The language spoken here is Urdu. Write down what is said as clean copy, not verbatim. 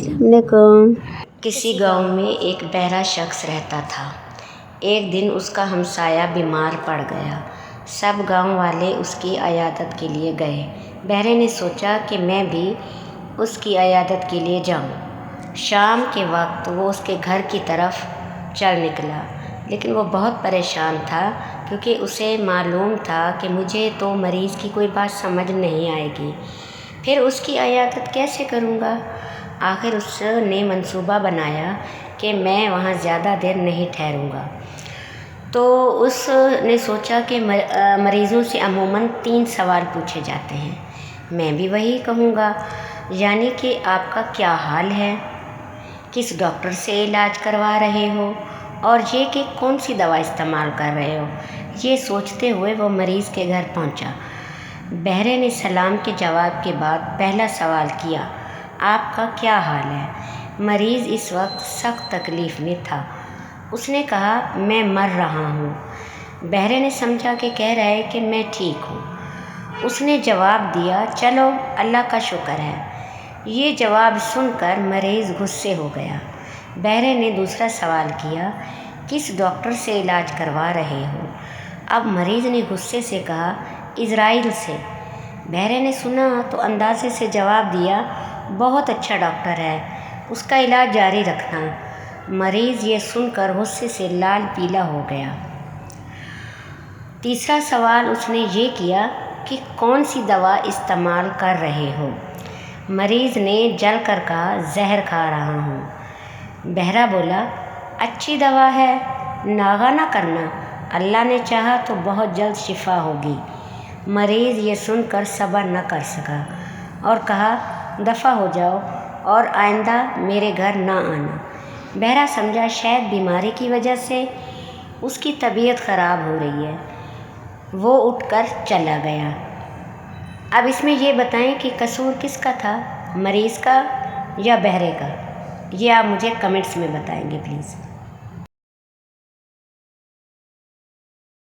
السلام علیکم۔ کسی گاؤں میں ایک بہرا شخص رہتا تھا۔ ایک دن اس کا ہمسایہ بیمار پڑ گیا۔ سب گاؤں والے اس کی عیادت کے لیے گئے۔ بہرے نے سوچا کہ میں بھی اس کی عیادت کے لیے جاؤں۔ شام کے وقت وہ اس کے گھر کی طرف چل نکلا، لیکن وہ بہت پریشان تھا کیونکہ اسے معلوم تھا کہ مجھے تو مریض کی کوئی بات سمجھ نہیں آئے گی، پھر اس کی عیادت کیسے کروں گا؟ آخر اس نے منصوبہ بنایا کہ میں وہاں زیادہ دیر نہیں ٹھہروں گا۔ تو اس نے سوچا کہ مریضوں سے عموماً 3 سوال پوچھے جاتے ہیں۔ میں بھی وہی کہوں گا، یعنی کہ آپ کا کیا حال ہے، کس ڈاکٹر سے علاج کروا رہے ہو، اور یہ کہ کون سی دوا استعمال کر رہے ہو۔ یہ سوچتے ہوئے وہ مریض کے گھر پہنچا۔ بہرے نے سلام کے جواب کے بعد پہلا سوال کیا، آپ کا کیا حال ہے؟ مریض اس وقت سخت تکلیف میں تھا۔ اس نے کہا، میں مر رہا ہوں۔ بہرے نے سمجھا کہ کہہ رہا ہے کہ میں ٹھیک ہوں۔ اس نے جواب دیا، چلو اللہ کا شکر ہے۔ یہ جواب سن کر مریض غصے ہو گیا۔ بہرے نے دوسرا سوال کیا، کس ڈاکٹر سے علاج کروا رہے ہو؟ اب مریض نے غصے سے کہا، عزرائیل سے۔ بہرے نے سنا تو اندازے سے جواب دیا، بہت اچھا ڈاکٹر ہے، اس کا علاج جاری رکھنا۔ مریض یہ سن کر غصے سے لال پیلا ہو گیا۔ تیسرا سوال اس نے یہ کیا کہ کون سی دوا استعمال کر رہے ہو؟ مریض نے جل کر کہا، زہر کھا رہا ہوں۔ بہرا بولا، اچھی دوا ہے، ناغہ نہ کرنا، اللہ نے چاہا تو بہت جلد شفا ہوگی۔ مریض یہ سن کر صبر نہ کر سکا اور کہا، دفع ہو جاؤ اور آئندہ میرے گھر نہ آنا۔ بہرا سمجھا شاید بیماری کی وجہ سے اس کی طبیعت خراب ہو رہی ہے۔ وہ اٹھ کر چلا گیا۔ اب اس میں یہ بتائیں کہ قصور کس کا تھا، مریض کا یا بہرے کا؟ یہ آپ مجھے کمنٹس میں بتائیں گے پلیز۔